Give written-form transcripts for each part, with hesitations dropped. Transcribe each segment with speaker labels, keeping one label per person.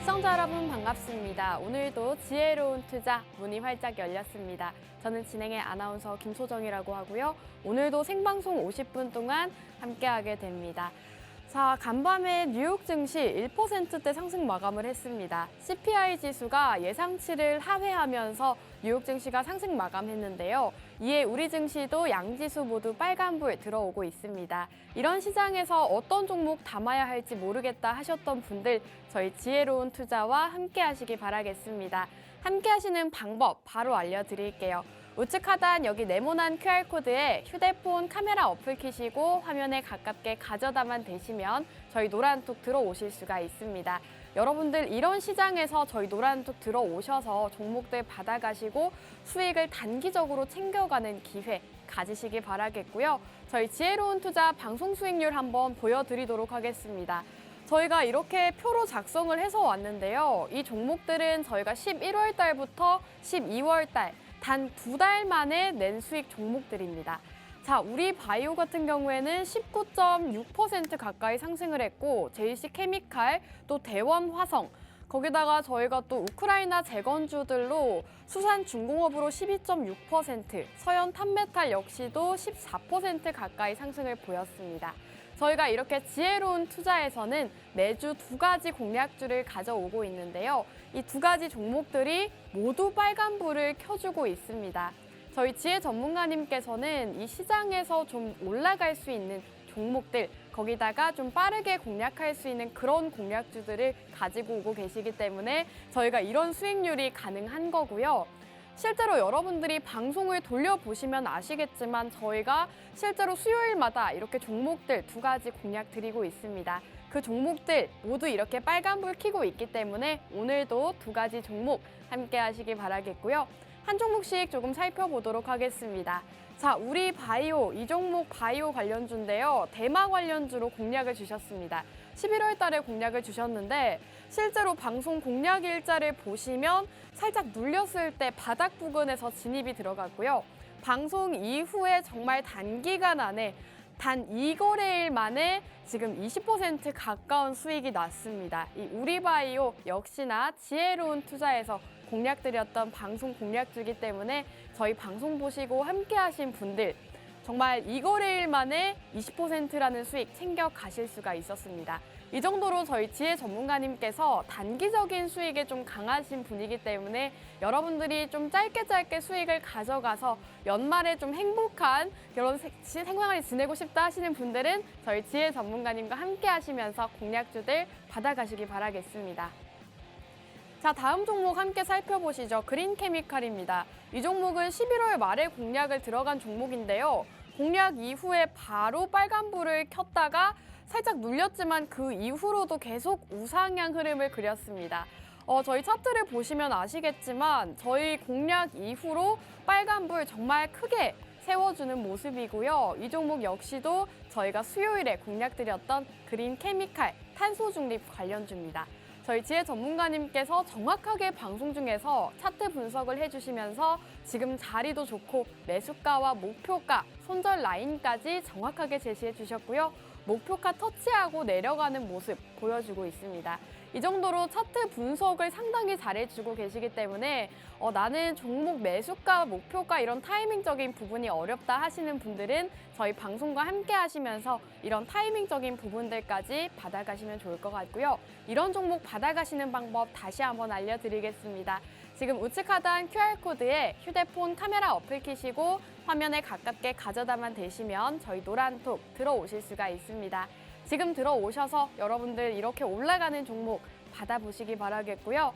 Speaker 1: 시청자 여러분 반갑습니다. 오늘도 지혜로운 투자 문이 활짝 열렸습니다. 저는 진행의 아나운서 김소정이라고 하고요. 오늘도 생방송 50분 동안 함께하게 됩니다. 자, 간밤에 뉴욕 증시 1%대 상승 마감을 했습니다. CPI 지수가 예상치를 하회하면서 뉴욕 증시가 상승 마감했는데요. 이에 우리 증시도 양지수 모두 빨간불 들어오고 있습니다. 이런 시장에서 어떤 종목 담아야 할지 모르겠다 하셨던 분들 저희 지혜로운 투자와 함께 하시기 바라겠습니다. 함께 하시는 방법 바로 알려드릴게요. 우측 하단 여기 네모난 QR코드에 휴대폰 카메라 어플 키시고 화면에 가깝게 가져다만 대시면 저희 노란톡 들어오실 수가 있습니다. 여러분들 이런 시장에서 저희 노란톡 들어오셔서 종목들 받아가시고 수익을 단기적으로 챙겨가는 기회 가지시기 바라겠고요. 저희 지혜로운 투자 방송 수익률 한번 보여드리도록 하겠습니다. 저희가 이렇게 표로 작성을 해서 왔는데요. 이 종목들은 저희가 11월 달부터 12월 달 단 2달 만에 낸 수익 종목들입니다. 자, 우리 바이오 같은 경우에는 19.6% 가까이 상승을 했고 JC케미칼, 또 대원화성, 거기다가 저희가 또 우크라이나 재건주들로 수산중공업으로 12.6%, 서현 탄메탈 역시도 14% 가까이 상승을 보였습니다. 저희가 이렇게 지혜로운 투자에서는 매주 2가지 공략주를 가져오고 있는데요. 이 2가지 종목들이 모두 빨간불을 켜주고 있습니다. 저희 지혜 전문가님께서는 이 시장에서 좀 올라갈 수 있는 종목들, 거기다가 좀 빠르게 공략할 수 있는 그런 공략주들을 가지고 오고 계시기 때문에 저희가 이런 수익률이 가능한 거고요. 실제로 여러분들이 방송을 돌려보시면 아시겠지만 저희가 실제로 수요일마다 이렇게 종목들 2가지 공략 드리고 있습니다. 그 종목들 모두 이렇게 빨간불 켜고 있기 때문에 오늘도 2가지 종목 함께 하시기 바라겠고요. 한 종목씩 조금 살펴보도록 하겠습니다. 자, 우리 바이오, 이 종목 바이오 관련주인데요. 대마 관련주로 공략을 주셨습니다. 11월 달에 공략을 주셨는데 실제로 방송 공략 일자를 보시면 살짝 눌렸을 때 바닥 부근에서 진입이 들어갔고요. 방송 이후에 정말 단기간 안에 단 2거래일 만에 지금 20% 가까운 수익이 났습니다. 이 우리바이오 역시나 지혜로운 투자에서 공략드렸던 방송 공략주이기 때문에 저희 방송 보시고 함께 하신 분들 정말 2거래일 만에 20%라는 수익 챙겨 가실 수가 있었습니다. 이 정도로 저희 지혜 전문가님께서 단기적인 수익에 좀 강하신 분이기 때문에 여러분들이 좀 짧게 수익을 가져가서 연말에 좀 행복한 그런 생활을 지내고 싶다 하시는 분들은 저희 지혜 전문가님과 함께 하시면서 공략주들 받아가시기 바라겠습니다. 자, 다음 종목 함께 살펴보시죠. 그린케미칼입니다. 이 종목은 11월 말에 공략을 들어간 종목인데요. 공략 이후에 바로 빨간불을 켰다가 살짝 눌렸지만 그 이후로도 계속 우상향 흐름을 그렸습니다. 저희 차트를 보시면 아시겠지만 저희 공략 이후로 빨간불 정말 크게 세워주는 모습이고요. 이 종목 역시도 저희가 수요일에 공략드렸던 그린케미칼 탄소 중립 관련주입니다. 저희 지혜 전문가님께서 정확하게 방송 중에서 차트 분석을 해주시면서 지금 자리도 좋고 매수가와 목표가, 손절 라인까지 정확하게 제시해 주셨고요. 목표가 터치하고 내려가는 모습 보여주고 있습니다. 이 정도로 차트 분석을 상당히 잘해주고 계시기 때문에 나는 종목 매수가, 목표가 이런 타이밍적인 부분이 어렵다 하시는 분들은 저희 방송과 함께 하시면서 이런 타이밍적인 부분들까지 받아가시면 좋을 것 같고요. 이런 종목 받아가시는 방법 다시 한번 알려드리겠습니다. 지금 우측 하단 QR코드에 휴대폰 카메라 어플 키시고 화면에 가깝게 가져다만 대시면 저희 노란톡 들어오실 수가 있습니다. 지금 들어오셔서 여러분들 이렇게 올라가는 종목 받아보시기 바라겠고요.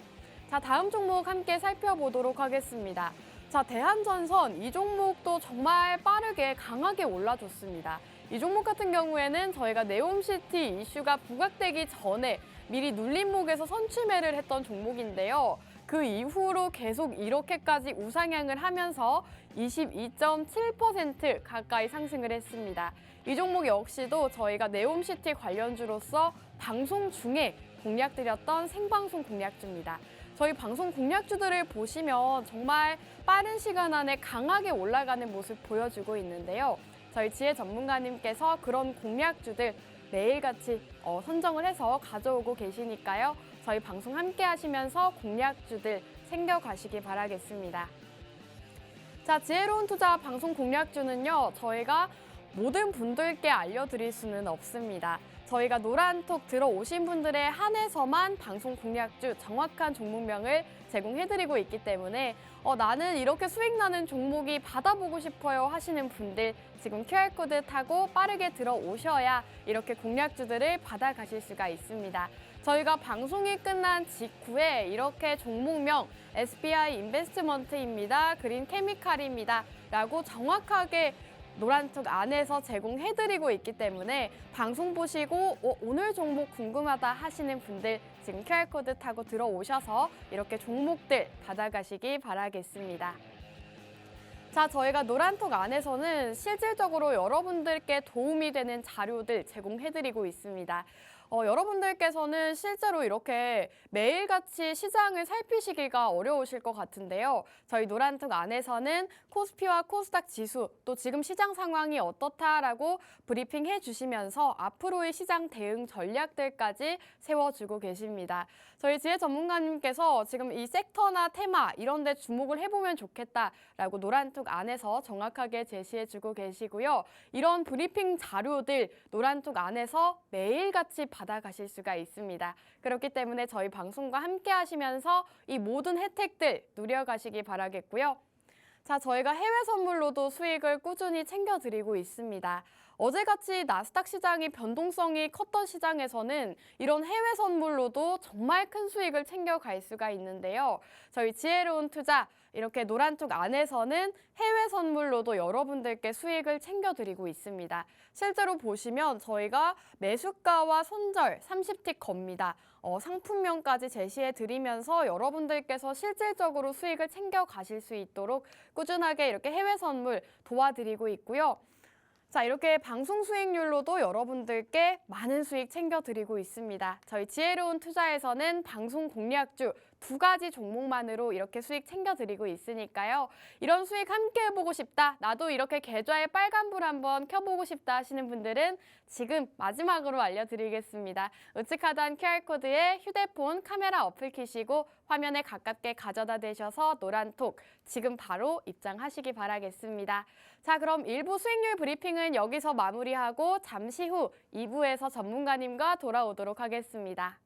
Speaker 1: 자, 다음 종목 함께 살펴보도록 하겠습니다. 자, 대한전선 이 종목도 정말 빠르게 강하게 올라줬습니다. 이 종목 같은 경우에는 저희가 네옴시티 이슈가 부각되기 전에 미리 눌림목에서 선취매를 했던 종목인데요. 그 이후로 계속 이렇게까지 우상향을 하면서 22.7% 가까이 상승을 했습니다. 이 종목 역시도 저희가 네옴시티 관련주로서 방송 중에 공략드렸던 생방송 공략주입니다. 저희 방송 공략주들을 보시면 정말 빠른 시간 안에 강하게 올라가는 모습 보여주고 있는데요. 저희 지혜 전문가님께서 그런 공략주들 매일같이 선정을 해서 가져오고 계시니까요. 저희 방송 함께 하시면서 공략주들 챙겨가시기 바라겠습니다. 자, 지혜로운 투자 방송 공략주는요, 저희가 모든 분들께 알려드릴 수는 없습니다. 저희가 노란톡 들어오신 분들에 한해서만 방송 공략주 정확한 종목명을 제공해드리고 있기 때문에 나는 이렇게 수익 나는 종목이 받아보고 싶어요 하시는 분들 지금 QR코드 타고 빠르게 들어오셔야 이렇게 공략주들을 받아가실 수가 있습니다. 저희가 방송이 끝난 직후에 이렇게 종목명 SBI 인베스트먼트입니다. 그린 케미칼입니다. 라고 정확하게 노란톡 안에서 제공해드리고 있기 때문에 방송 보시고 오늘 종목 궁금하다 하시는 분들 지금 QR코드 타고 들어오셔서 이렇게 종목들 받아가시기 바라겠습니다. 자, 저희가 노란톡 안에서는 실질적으로 여러분들께 도움이 되는 자료들 제공해드리고 있습니다. 여러분들께서는 실제로 이렇게 매일같이 시장을 살피시기가 어려우실 것 같은데요. 저희 노란톡 안에서는 코스피와 코스닥 지수, 또 지금 시장 상황이 어떻다라고 브리핑해 주시면서 앞으로의 시장 대응 전략들까지 세워주고 계십니다. 저희 지혜 전문가님께서 지금 이 섹터나 테마 이런 데 주목을 해보면 좋겠다라고 노란톡 안에서 정확하게 제시해주고 계시고요. 이런 브리핑 자료들 노란톡 안에서 매일같이 받아가실 수가 있습니다. 그렇기 때문에 저희 방송과 함께 하시면서 이 모든 혜택들 누려가시기 바라겠고요. 자, 저희가 해외 선물로도 수익을 꾸준히 챙겨드리고 있습니다. 어제같이 나스닥 시장이 변동성이 컸던 시장에서는 이런 해외 선물로도 정말 큰 수익을 챙겨갈 수가 있는데요. 저희 지혜로운 투자 이렇게 노란톡 안에서는 해외 선물로도 여러분들께 수익을 챙겨드리고 있습니다. 실제로 보시면 저희가 매수가와 손절 30틱 겁니다. 상품명까지 제시해드리면서 여러분들께서 실질적으로 수익을 챙겨가실 수 있도록 꾸준하게 이렇게 해외 선물 도와드리고 있고요. 자, 이렇게 방송 수익률로도 여러분들께 많은 수익 챙겨드리고 있습니다. 저희 지혜로운 투자에서는 방송 공략주 2가지 종목만으로 이렇게 수익 챙겨드리고 있으니까요. 이런 수익 함께 해보고 싶다, 나도 이렇게 계좌에 빨간불 한번 켜보고 싶다 하시는 분들은 지금 마지막으로 알려드리겠습니다. 우측 하단 QR코드에 휴대폰 카메라 어플 키시고 화면에 가깝게 가져다 대셔서 노란톡 지금 바로 입장하시기 바라겠습니다. 자, 그럼 1부 수익률 브리핑은 여기서 마무리하고 잠시 후 2부에서 전문가님과 돌아오도록 하겠습니다.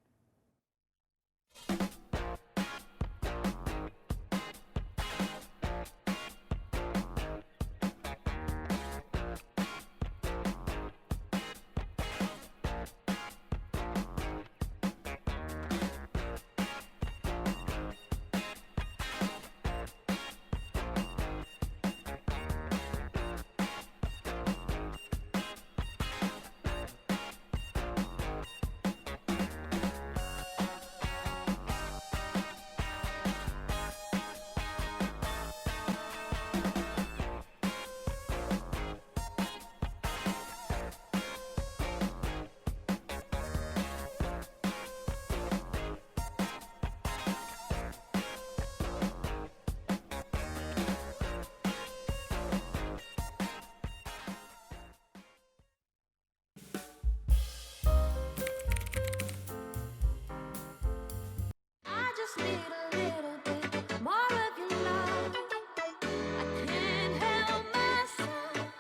Speaker 2: just need a little bit more of your love. I can't help myself.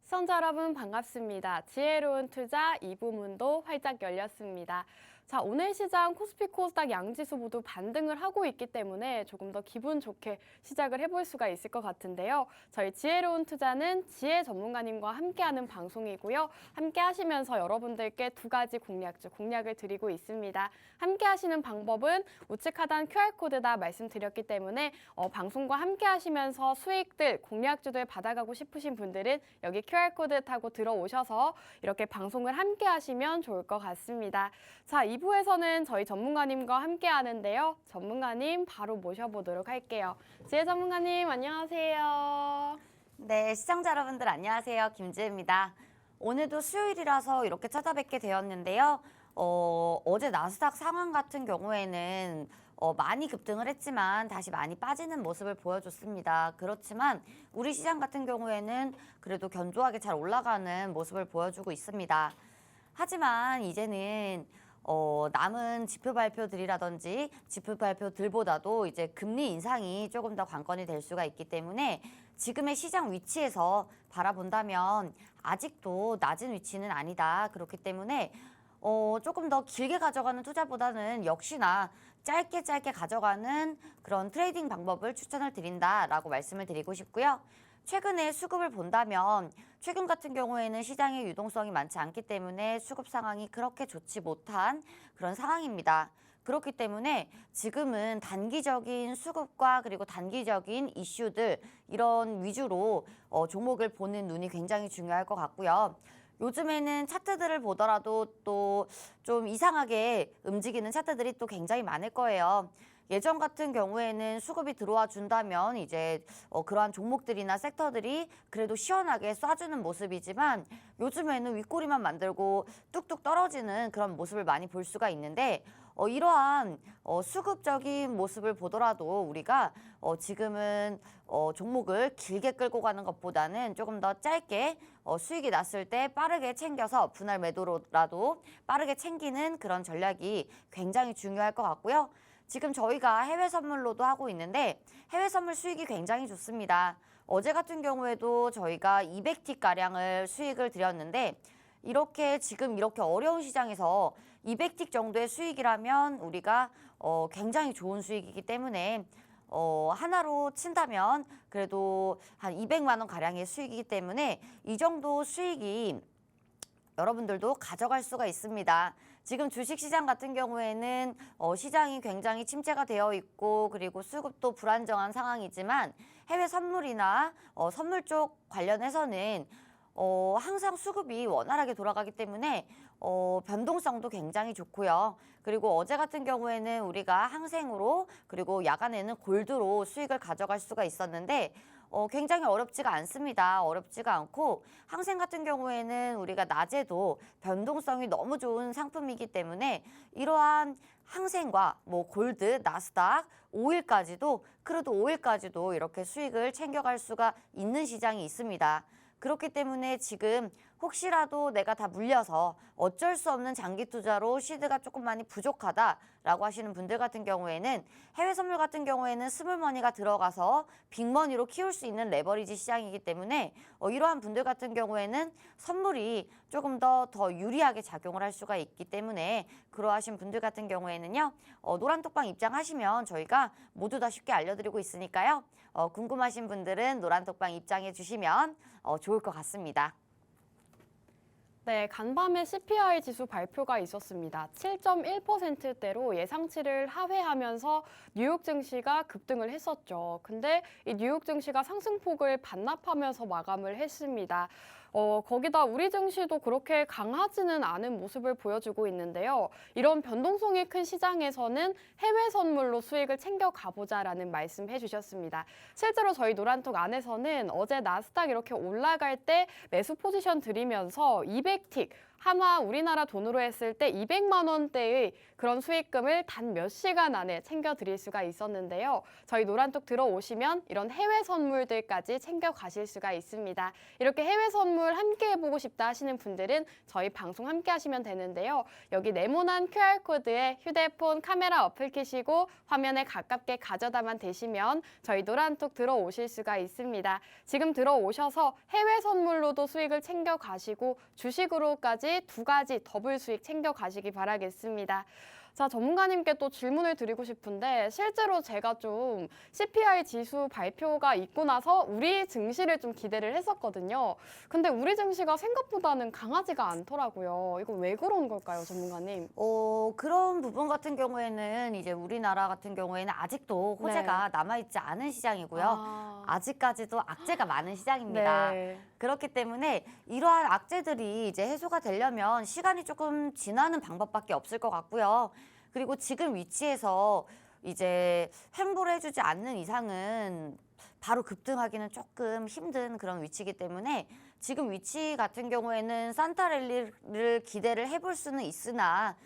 Speaker 1: 시청자 여러분 반갑습니다. 지혜로운 투자 2부문도 활짝 열렸습니다. 자, 오늘 시장 코스피 코스닥 양지수 모두 반등을 하고 있기 때문에 조금 더 기분 좋게 시작을 해볼 수가 있을 것 같은데요. 저희 지혜로운 투자는 지혜 전문가님과 함께하는 방송이고요. 함께 하시면서 여러분들께 2가지 공략을 드리고 있습니다. 함께 하시는 방법은 우측 하단 QR코드다 말씀드렸기 때문에 방송과 함께 하시면서 수익들, 공략주들 받아가고 싶으신 분들은 여기 QR코드 타고 들어오셔서 이렇게 방송을 함께 하시면 좋을 것 같습니다. 자, 2부에서는 저희 전문가님과 함께 하는데요. 전문가님 바로 모셔보도록 할게요. 지혜 전문가님 안녕하세요.
Speaker 3: 네, 시청자 여러분들 안녕하세요. 김지혜입니다. 오늘도 수요일이라서 이렇게 찾아뵙게 되었는데요. 어제 나스닥 상황 같은 경우에는 많이 급등을 했지만 다시 많이 빠지는 모습을 보여줬습니다. 그렇지만 우리 시장 같은 경우에는 그래도 견조하게 잘 올라가는 모습을 보여주고 있습니다. 하지만 이제는 남은 지표 발표들이라든지 지표 발표들보다도 이제 금리 인상이 조금 더 관건이 될 수가 있기 때문에 지금의 시장 위치에서 바라본다면 아직도 낮은 위치는 아니다. 그렇기 때문에 조금 더 길게 가져가는 투자보다는 역시나 짧게 가져가는 그런 트레이딩 방법을 추천을 드린다라고 말씀을 드리고 싶고요. 최근에 수급을 본다면 최근 같은 경우에는 시장의 유동성이 많지 않기 때문에 수급 상황이 그렇게 좋지 못한 그런 상황입니다. 그렇기 때문에 지금은 단기적인 수급과 그리고 단기적인 이슈들 이런 위주로 종목을 보는 눈이 굉장히 중요할 것 같고요. 요즘에는 차트들을 보더라도 또 좀 이상하게 움직이는 차트들이 또 굉장히 많을 거예요. 예전 같은 경우에는 수급이 들어와 준다면 이제 그러한 종목들이나 섹터들이 그래도 시원하게 쏴주는 모습이지만 요즘에는 윗꼬리만 만들고 뚝뚝 떨어지는 그런 모습을 많이 볼 수가 있는데 이러한 수급적인 모습을 보더라도 우리가 지금은 종목을 길게 끌고 가는 것보다는 조금 더 짧게 수익이 났을 때 빠르게 챙겨서 분할 매도로라도 빠르게 챙기는 그런 전략이 굉장히 중요할 것 같고요. 지금 저희가 해외 선물로도 하고 있는데 해외 선물 수익이 굉장히 좋습니다. 어제 같은 경우에도 저희가 200틱가량을 수익을 드렸는데 지금 이렇게 어려운 시장에서 200틱 정도의 수익이라면 우리가 굉장히 좋은 수익이기 때문에 하나로 친다면 그래도 한 200만 원 가량의 수익이기 때문에 이 정도 수익이 여러분들도 가져갈 수가 있습니다. 지금 주식시장 같은 경우에는 시장이 굉장히 침체가 되어 있고 그리고 수급도 불안정한 상황이지만 해외 선물이나 선물 쪽 관련해서는 항상 수급이 원활하게 돌아가기 때문에 변동성도 굉장히 좋고요. 그리고 어제 같은 경우에는 우리가 항생으로 그리고 야간에는 골드로 수익을 가져갈 수가 있었는데 굉장히 어렵지가 않습니다. 어렵지가 않고 항생 같은 경우에는 우리가 낮에도 변동성이 너무 좋은 상품이기 때문에 이러한 항생과 뭐 골드, 나스닥, 오일까지도 그래도 오일까지도 이렇게 수익을 챙겨갈 수가 있는 시장이 있습니다. 그렇기 때문에 지금 혹시라도 내가 다 물려서 어쩔 수 없는 장기 투자로 시드가 조금 많이 부족하다라고 하시는 분들 같은 경우에는 해외 선물 같은 경우에는 스몰머니가 들어가서 빅머니로 키울 수 있는 레버리지 시장이기 때문에 이러한 분들 같은 경우에는 선물이 조금 더 유리하게 작용을 할 수가 있기 때문에 그러하신 분들 같은 경우에는요. 노란톡방 입장하시면 저희가 모두 다 쉽게 알려드리고 있으니까요. 궁금하신 분들은 노란톡방 입장해 주시면 좋을 것 같습니다.
Speaker 1: 네, 간밤에 CPI 지수 발표가 있었습니다. 7.1%대로 예상치를 하회하면서 뉴욕 증시가 급등을 했었죠. 근데 이 뉴욕 증시가 상승폭을 반납하면서 마감을 했습니다. 거기다 우리 증시도 그렇게 강하지는 않은 모습을 보여주고 있는데요. 이런 변동성이 큰 시장에서는 해외 선물로 수익을 챙겨 가보자라는 말씀해 주셨습니다. 실제로 저희 노란톡 안에서는 어제 나스닥 이렇게 올라갈 때 매수 포지션 드리면서 200틱 한화 우리나라 돈으로 했을 때 200만 원대의 그런 수익금을 단 몇 시간 안에 챙겨 드릴 수가 있었는데요. 저희 노란톡 들어오시면 이런 해외 선물들까지 챙겨 가실 수가 있습니다. 이렇게 해외 선물 함께 해보고 싶다 하시는 분들은 저희 방송 함께 하시면 되는데요. 여기 네모난 QR코드에 휴대폰 카메라 어플 켜시고 화면에 가깝게 가져다만 대시면 저희 노란톡 들어오실 수가 있습니다. 지금 들어오셔서 해외 선물로도 수익을 챙겨 가시고 주식으로까지 두 가지 더블 수익 챙겨 가시기 바라겠습니다. 자, 전문가님께 또 질문을 드리고 싶은데 실제로 제가 좀 CPI 지수 발표가 있고 나서 우리 증시를 좀 기대를 했었거든요. 근데 우리 증시가 생각보다는 강하지가 않더라고요. 이거 왜 그런 걸까요, 전문가님?
Speaker 3: 그런 부분 같은 경우에는 이제 우리나라 같은 경우에는 아직도 호재가 남아있지 않은 시장이고요. 아직까지도 악재가 많은 시장입니다.
Speaker 1: 네.
Speaker 3: 그렇기 때문에 이러한 악재들이 이제 해소가 되려면 시간이 조금 지나는 방법밖에 없을 것 같고요. 그리고 지금 위치에서 이제 횡보를 해주지 않는 이상은 바로 급등하기는 조금 힘든 그런 위치이기 때문에 지금 위치 같은 경우에는 산타랠리를 기대를 해볼 수는 있으나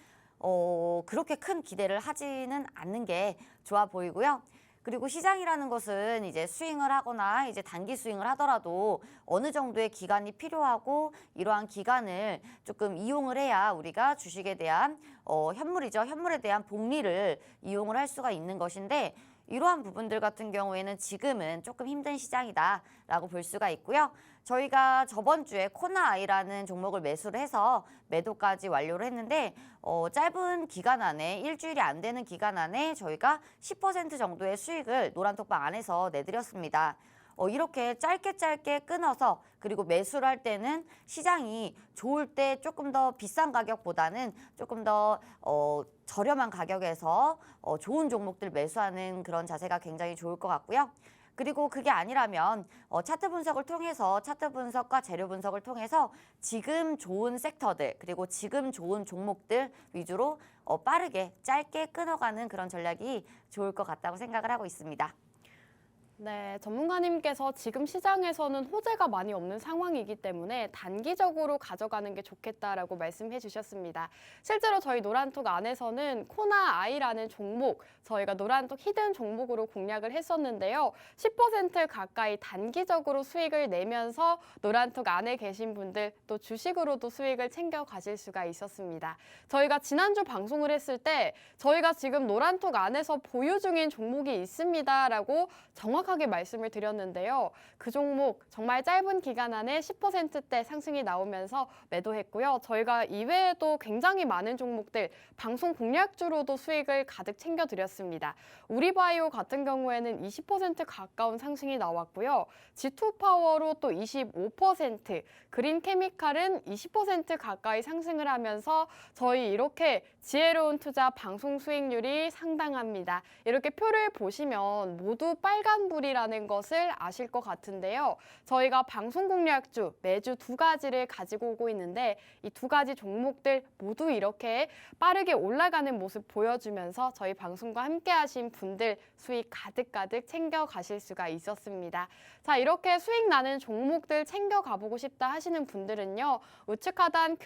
Speaker 3: 그렇게 큰 기대를 하지는 않는 게 좋아 보이고요. 그리고 시장이라는 것은 이제 스윙을 하거나 이제 단기 스윙을 하더라도 어느 정도의 기간이 필요하고 이러한 기간을 조금 이용을 해야 우리가 주식에 대한 현물이죠. 현물에 대한 복리를 이용을 할 수가 있는 것인데 이러한 부분들 같은 경우에는 지금은 조금 힘든 시장이다라고 볼 수가 있고요. 저희가 저번 주에 코나아이라는 종목을 매수를 해서 매도까지 완료를 했는데 짧은 기간 안에 일주일이 안 되는 기간 안에 저희가 10% 정도의 수익을 노란톡방 안에서 내드렸습니다. 이렇게 짧게 끊어서 그리고 매수를 할 때는 시장이 좋을 때 조금 더 비싼 가격보다는 조금 더 저렴한 가격에서 좋은 종목들 매수하는 그런 자세가 굉장히 좋을 것 같고요. 그리고 그게 아니라면 차트 분석을 통해서 차트 분석과 재료 분석을 통해서 지금 좋은 섹터들 그리고 지금 좋은 종목들 위주로 빠르게 짧게 끊어가는 그런 전략이 좋을 것 같다고 생각을 하고 있습니다.
Speaker 1: 네, 전문가님께서 지금 시장에서는 호재가 많이 없는 상황이기 때문에 단기적으로 가져가는 게 좋겠다라고 말씀해 주셨습니다. 실제로 저희 노란톡 안에서는 코나아이라는 종목, 저희가 노란톡 히든 종목으로 공략을 했었는데요. 10% 가까이 단기적으로 수익을 내면서 노란톡 안에 계신 분들 또 주식으로도 수익을 챙겨 가실 수가 있었습니다. 저희가 지난주 방송을 했을 때 저희가 지금 노란톡 안에서 보유 중인 종목이 있습니다라고 정확하게 말씀을 드렸는데요. 그 종목 정말 짧은 기간 안에 10%대 상승이 나오면서 매도했고요. 저희가 이외에도 굉장히 많은 종목들 방송 공략주로도 수익을 가득 챙겨드렸습니다. 우리바이오 같은 경우에는 20% 가까운 상승이 나왔고요. G2파워로 또 25%, 그린케미칼은 20% 가까이 상승을 하면서 저희 이렇게 지혜로운 투자 방송 수익률이 상당합니다. 이렇게 표를 보시면 모두 빨간불이라는 것을 아실 것 같은데요. 저희가 방송 공략주 매주 2가지를 가지고 오고 있는데 이 2가지 종목들 모두 이렇게 빠르게 올라가는 모습 보여주면서 저희 방송과 함께 하신 분들 수익 가득가득 챙겨 가실 수가 있었습니다. 자, 이렇게 수익 나는 종목들 챙겨 가보고 싶다 하시는 분들은요. 우측 하단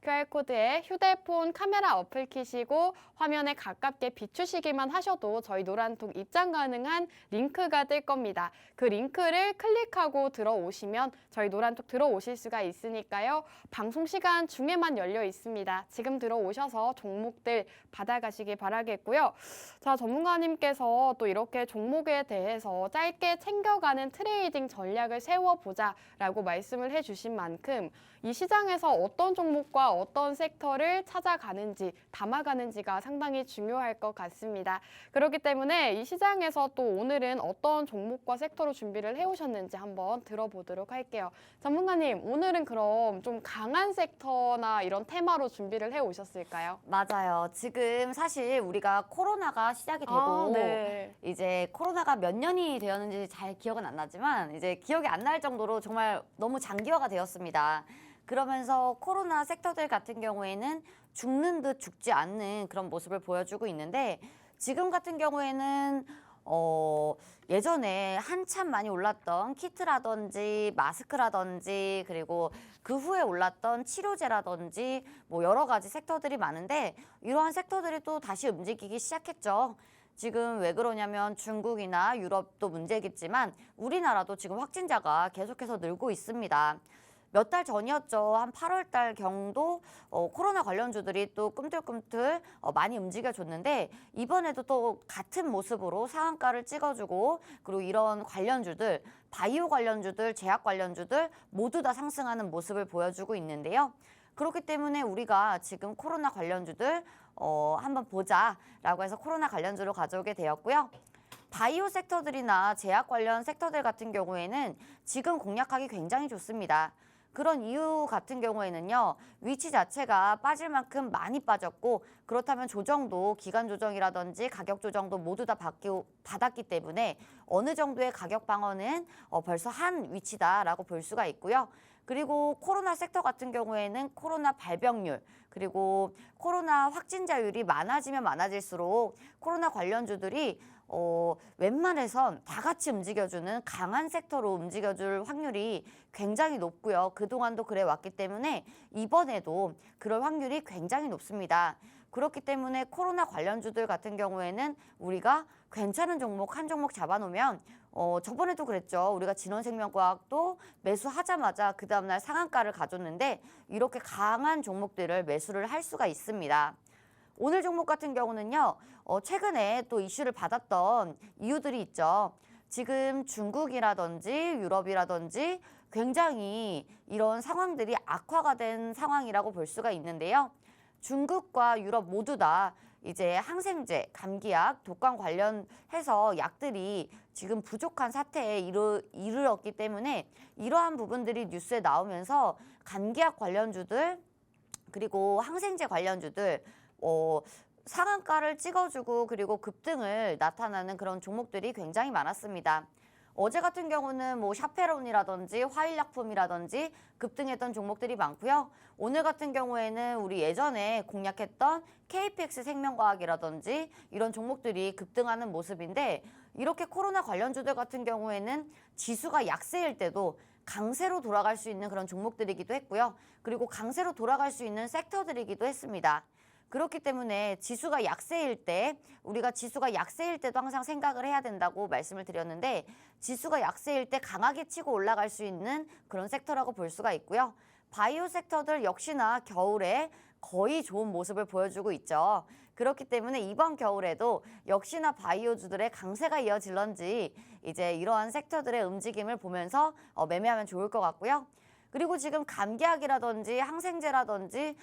Speaker 1: QR코드에 휴대폰 카메라 어플 키시고 화면에 가깝게 비추시기만 하셔도 저희 노란톡 입장 가능한 링크가 뜰 겁니다. 그 링크를 클릭하고 들어오시면 저희 노란톡 들어오실 수가 있으니까요. 방송 시간 중에만 열려 있습니다. 지금 들어오셔서 종목들 받아가시기 바라겠고요. 자, 전문가님께서 또 이렇게 종목에 대해서 짧게 챙겨가는 트레이딩 전략을 세워보자라고 말씀을 해주신 만큼 이 시장에서 어떤 종목과 어떤 섹터를 찾아가는지 담아가는지가 상당히 중요할 것 같습니다. 그렇기 때문에 이 시장에서 또 오늘은 어떤 종목과 섹터로 준비를 해오셨는지 한번 들어보도록 할게요. 전문가님, 오늘은 그럼 좀 강한 섹터나 이런 테마로 준비를 해오셨을까요?
Speaker 3: 맞아요. 지금 사실 우리가 코로나가 시작이 되고
Speaker 1: 네.
Speaker 3: 이제 코로나가 몇 년이 되었는지 잘 기억은 안 나지만 이제 기억이 안 날 정도로 정말 너무 장기화가 되었습니다. 그러면서 코로나 섹터들 같은 경우에는 죽는 듯 죽지 않는 그런 모습을 보여주고 있는데 지금 같은 경우에는 예전에 한참 많이 올랐던 키트라든지 마스크라든지 그리고 그 후에 올랐던 치료제라든지 뭐 여러 가지 섹터들이 많은데 이러한 섹터들이 또 다시 움직이기 시작했죠. 지금 왜 그러냐면 중국이나 유럽도 문제겠지만 우리나라도 지금 확진자가 계속해서 늘고 있습니다. 몇 달 전이었죠. 한 8월 달 경도 코로나 관련주들이 또 꿈틀꿈틀 많이 움직여줬는데 이번에도 또 같은 모습으로 상한가를 찍어주고 그리고 이런 관련주들, 바이오 관련주들, 제약 관련주들 모두 다 상승하는 모습을 보여주고 있는데요. 그렇기 때문에 우리가 지금 코로나 관련주들 한번 보자라고 해서 코로나 관련주로 가져오게 되었고요. 바이오 섹터들이나 제약 관련 섹터들 같은 경우에는 지금 공략하기 굉장히 좋습니다. 그런 이유 같은 경우에는요. 위치 자체가 빠질 만큼 많이 빠졌고 그렇다면 조정도 기간 조정이라든지 가격 조정도 모두 다 받았기 때문에 어느 정도의 가격 방어는 벌써 한 위치다라고 볼 수가 있고요. 그리고 코로나 섹터 같은 경우에는 코로나 발병률, 그리고 코로나 확진자율이 많아지면 많아질수록 코로나 관련주들이 웬만해선 다 같이 움직여주는 강한 섹터로 움직여줄 확률이 굉장히 높고요. 그동안도 그래 왔기 때문에 이번에도 그럴 확률이 굉장히 높습니다. 그렇기 때문에 코로나 관련주들 같은 경우에는 우리가 괜찮은 종목 한 종목 잡아놓으면 저번에도 그랬죠. 우리가 진원생명과학도 매수하자마자 그 다음날 상한가를 가졌는데 이렇게 강한 종목들을 매수를 할 수가 있습니다. 오늘 종목 같은 경우는요. 최근에 또 이슈를 받았던 이유들이 있죠. 지금 중국이라든지 유럽이라든지 굉장히 이런 상황들이 악화가 된 상황이라고 볼 수가 있는데요. 중국과 유럽 모두 다 이제 항생제, 감기약, 독감 관련해서 약들이 지금 부족한 사태에 이르렀기 때문에 이러한 부분들이 뉴스에 나오면서 감기약 관련주들 그리고 항생제 관련주들 상한가를 찍어주고 그리고 급등을 나타나는 그런 종목들이 굉장히 많았습니다. 어제 같은 경우는 뭐 샤페론이라든지 화일약품이라든지 급등했던 종목들이 많고요. 오늘 같은 경우에는 우리 예전에 공략했던 KPX 생명과학이라든지 이런 종목들이 급등하는 모습인데 이렇게 코로나 관련주들 같은 경우에는 지수가 약세일 때도 강세로 돌아갈 수 있는 그런 종목들이기도 했고요. 그리고 강세로 돌아갈 수 있는 섹터들이기도 했습니다. 그렇기 때문에 지수가 약세일 때 우리가 지수가 약세일 때도 항상 생각을 해야 된다고 말씀을 드렸는데 지수가 약세일 때 강하게 치고 올라갈 수 있는 그런 섹터라고 볼 수가 있고요. 바이오 섹터들 역시나 겨울에 거의 좋은 모습을 보여주고 있죠. 그렇기 때문에 이번 겨울에도 역시나 바이오주들의 강세가 이어질런지 이제 이러한 섹터들의 움직임을 보면서 매매하면 좋을 것 같고요. 그리고 지금 감기약이라든지 항생제라든지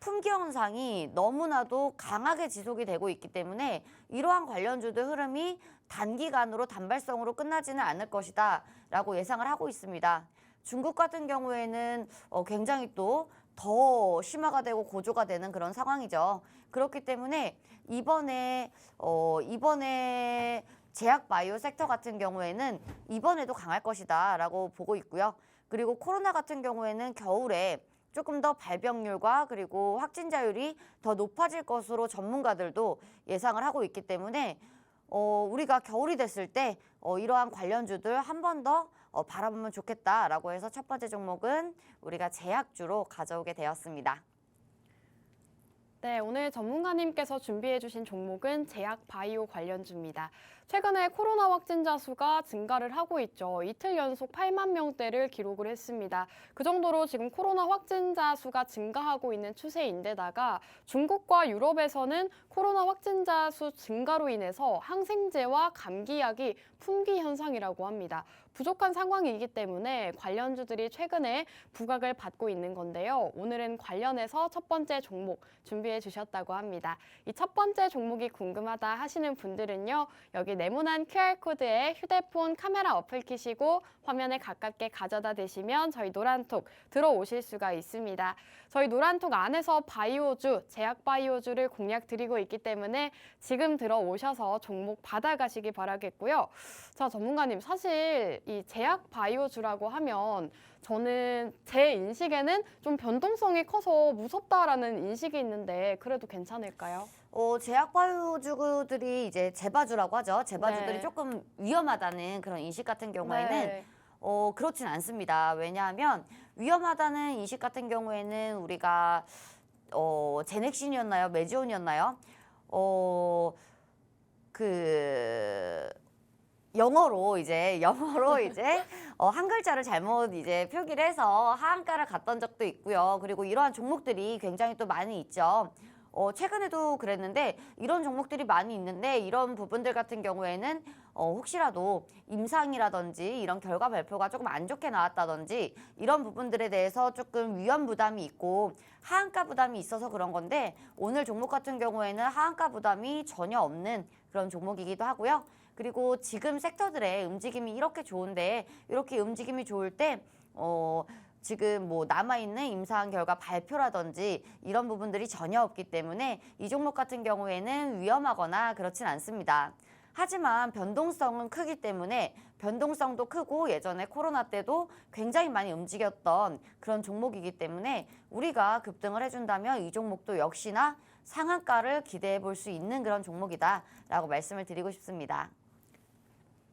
Speaker 3: 품귀 현상이 너무나도 강하게 지속이 되고 있기 때문에 이러한 관련주들 흐름이 단기간으로 단발성으로 끝나지는 않을 것이다 라고 예상을 하고 있습니다. 중국 같은 경우에는 굉장히 또 더 심화가 되고 고조가 되는 그런 상황이죠. 그렇기 때문에 이번에 제약 바이오 섹터 같은 경우에는 이번에도 강할 것이다 라고 보고 있고요. 그리고 코로나 같은 경우에는 겨울에 조금 더 발병률과 그리고 확진자율이 더 높아질 것으로 전문가들도 예상을 하고 있기 때문에 우리가 겨울이 됐을 때 이러한 관련주들 한 번 더 바라보면 좋겠다라고 해서 첫 번째 종목은 우리가 제약주로 가져오게 되었습니다.
Speaker 1: 네, 오늘 전문가님께서 준비해 주신 종목은 제약 바이오 관련주입니다. 최근에 코로나 확진자 수가 증가를 하고 있죠. 이틀 연속 8만 명대를 기록을 했습니다. 그 정도로 지금 코로나 확진자 수가 증가하고 있는 추세인데다가 중국과 유럽에서는 코로나 확진자 수 증가로 인해서 항생제와 감기약이 품귀 현상이라고 합니다. 부족한 상황이기 때문에 관련주들이 최근에 부각을 받고 있는 건데요. 오늘은 관련해서 첫 번째 종목 준비해 주셨다고 합니다. 이 첫 번째 종목이 궁금하다 하시는 분들은요. 여기 네모난 QR코드에 휴대폰 카메라 어플 키시고 화면에 가깝게 가져다 대시면 저희 노란톡 들어오실 수가 있습니다. 저희 노란톡 안에서 바이오주, 제약 바이오주를 공략 드리고 있기 때문에 지금 들어오셔서 종목 받아가시기 바라겠고요. 자, 전문가님, 사실 이 제약 바이오주라고 하면 저는 제 인식에는 좀 변동성이 커서 무섭다라는 인식이 있는데 그래도 괜찮을까요?
Speaker 3: 제약 바이오주들이 이제 제바주라고 하죠. 제바주들이
Speaker 1: 네.
Speaker 3: 조금 위험하다는 그런 인식 같은 경우에는
Speaker 1: 네.
Speaker 3: 그렇진 않습니다. 왜냐하면 위험하다는 인식 같은 경우에는 우리가 제넥신이었나요? 메지온이었나요? 영어로 이제 한 글자를 잘못 이제 표기를 해서 하한가를 갔던 적도 있고요. 그리고 이러한 종목들이 굉장히 또 많이 있죠. 최근에도 그랬는데 이런 종목들이 많이 있는데 이런 부분들 같은 경우에는 혹시라도 임상이라든지 이런 결과 발표가 조금 안 좋게 나왔다든지 이런 부분들에 대해서 조금 위험 부담이 있고 하한가 부담이 있어서 그런 건데 오늘 종목 같은 경우에는 하한가 부담이 전혀 없는 그런 종목이기도 하고요. 그리고 지금 섹터들의 움직임이 이렇게 좋은데 이렇게 움직임이 좋을 때 지금 뭐 남아있는 임상 결과 발표라든지 이런 부분들이 전혀 없기 때문에 이 종목 같은 경우에는 위험하거나 그렇진 않습니다. 하지만 변동성은 크기 때문에 변동성도 크고 예전에 코로나 때도 굉장히 많이 움직였던 그런 종목이기 때문에 우리가 급등을 해준다면 이 종목도 역시나 상한가를 기대해 볼 수 있는 그런 종목이다라고 말씀을 드리고 싶습니다.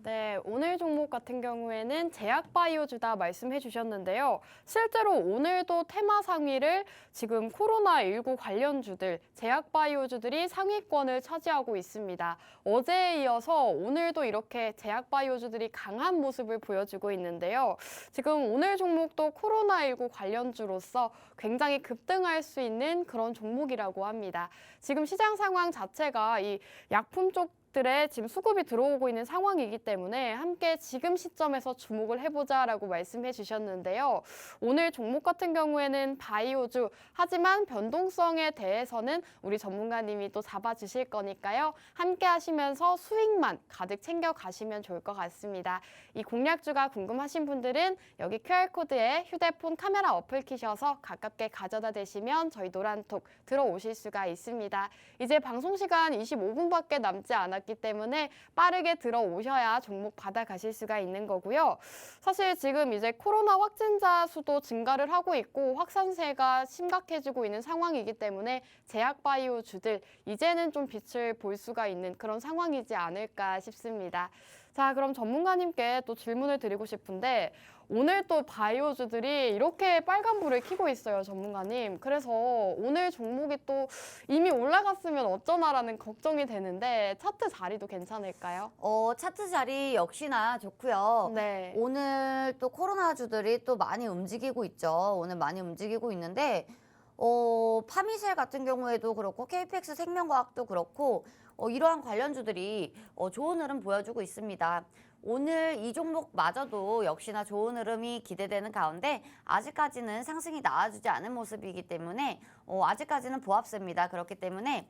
Speaker 1: 네, 오늘 종목 같은 경우에는 제약바이오주다 말씀해 주셨는데요. 실제로 오늘도 테마 상위를 지금 코로나19 관련주들, 제약바이오주들이 상위권을 차지하고 있습니다. 어제에 이어서 오늘도 이렇게 제약바이오주들이 강한 모습을 보여주고 있는데요. 지금 오늘 종목도 코로나19 관련주로서 굉장히 급등할 수 있는 그런 종목이라고 합니다. 지금 시장 상황 자체가 이 약품 쪽 들의 지금 수급이 들어오고 있는 상황이기 때문에 함께 지금 시점에서 주목을 해보자라고 말씀해 주셨는데요. 오늘 종목 같은 경우에는 바이오주, 하지만 변동성에 대해서는 우리 전문가님이 또 잡아주실 거니까요. 함께 하시면서 수익만 가득 챙겨 가시면 좋을 것 같습니다. 이 공략주가 궁금하신 분들은 여기 QR코드에 휴대폰 카메라 어플 키셔서 가깝게 가져다 대시면 저희 노란톡 들어오실 수가 있습니다. 이제 방송 시간 25분밖에 남지 않았기 때문에 빠르게 들어오셔야 종목 받아가실 수가 있는 거고요. 사실 지금 이제 코로나 확진자 수도 증가를 하고 있고 확산세가 심각해지고 있는 상황이기 때문에 제약바이오주들 이제는 좀 빛을 볼 수가 있는 그런 상황이지 않을까 싶습니다. 자, 그럼 전문가님께 또 질문을 드리고 싶은데 오늘 또 바이오주들이 이렇게 빨간불을 켜고 있어요, 전문가님. 그래서 오늘 종목이 또 이미 올라갔으면 어쩌나라는 걱정이 되는데 차트 자리도 괜찮을까요?
Speaker 3: 차트 자리 역시나 좋고요.
Speaker 1: 네.
Speaker 3: 오늘 또 코로나주들이 또 많이 움직이고 있죠. 오늘 많이 움직이고 있는데 파미셀 같은 경우에도 그렇고 KPX 생명과학도 그렇고 이러한 관련주들이 좋은 흐름 보여주고 있습니다. 오늘 이 종목마저도 역시나 좋은 흐름이 기대되는 가운데 아직까지는 상승이 나와주지 않은 모습이기 때문에 아직까지는 보합세입니다. 그렇기 때문에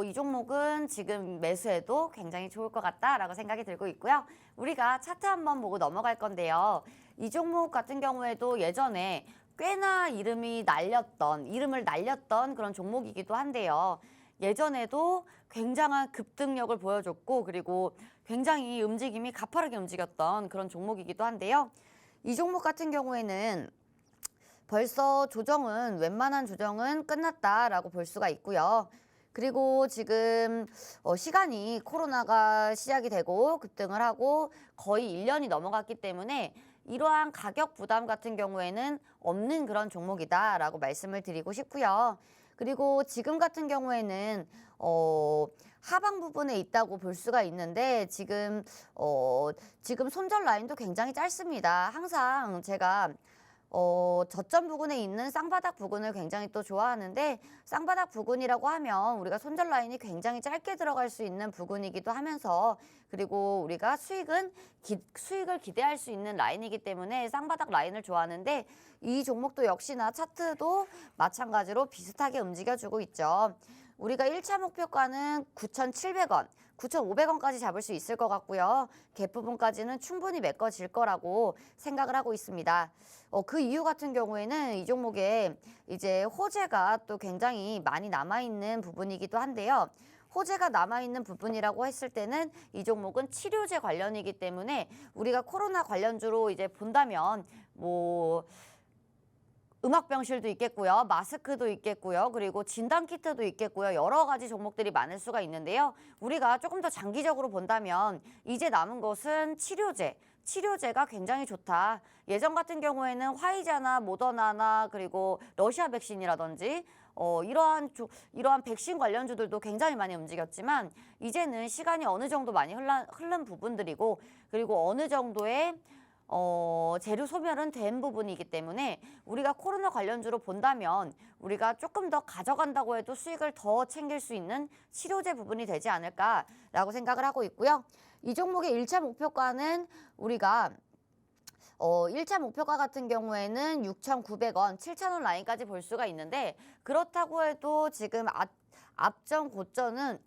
Speaker 3: 이 종목은 지금 매수해도 굉장히 좋을 것 같다라고 생각이 들고 있고요. 우리가 차트 한번 보고 넘어갈 건데요. 이 종목 같은 경우에도 예전에 꽤나 이름을 날렸던 그런 종목이기도 한데요. 예전에도 굉장한 급등력을 보여줬고 그리고 굉장히 움직임이 가파르게 움직였던 그런 종목이기도 한데요. 이 종목 같은 경우에는 벌써 웬만한 조정은 끝났다라고 볼 수가 있고요. 그리고 지금 시간이 코로나가 시작이 되고 급등을 하고 거의 1년이 넘어갔기 때문에 이러한 가격 부담 같은 경우에는 없는 그런 종목이다라고 말씀을 드리고 싶고요. 그리고 지금 같은 경우에는 하방 부분에 있다고 볼 수가 있는데 지금 손절 라인도 굉장히 짧습니다. 항상 제가 저점 부근에 있는 쌍바닥 부근을 굉장히 또 좋아하는데 쌍바닥 부근이라고 하면 우리가 손절 라인이 굉장히 짧게 들어갈 수 있는 부근이기도 하면서 그리고 우리가 수익을 기대할 수 있는 라인이기 때문에 쌍바닥 라인을 좋아하는데 이 종목도 역시나 차트도 마찬가지로 비슷하게 움직여주고 있죠. 우리가 1차 목표가는 9,700원, 9,500원까지 잡을 수 있을 것 같고요. 갭 부분까지는 충분히 메꿔질 거라고 생각을 하고 있습니다. 그 이유 같은 경우에는 이 종목에 이제 호재가 또 굉장히 많이 남아있는 부분이기도 한데요. 호재가 남아있는 부분이라고 했을 때는 이 종목은 치료제 관련이기 때문에 우리가 코로나 관련주로 이제 본다면 음압병실도 있겠고요. 마스크도 있겠고요. 그리고 진단키트도 있겠고요. 여러 가지 종목들이 많을 수가 있는데요. 우리가 조금 더 장기적으로 본다면 이제 남은 것은 치료제가 굉장히 좋다. 예전 같은 경우에는 화이자나 모더나나 그리고 러시아 백신이라든지 이러한 백신 관련주들도 굉장히 많이 움직였지만 이제는 시간이 어느 정도 많이 흐른 부분들이고 그리고 어느 정도의 재료 소멸은 된 부분이기 때문에 우리가 코로나 관련주로 본다면 우리가 조금 더 가져간다고 해도 수익을 더 챙길 수 있는 치료제 부분이 되지 않을까라고 생각을 하고 있고요. 이 종목의 1차 목표가는 우리가 1차 목표가 같은 경우에는 6,900원, 7,000원 라인까지 볼 수가 있는데 그렇다고 해도 지금 앞정 고점은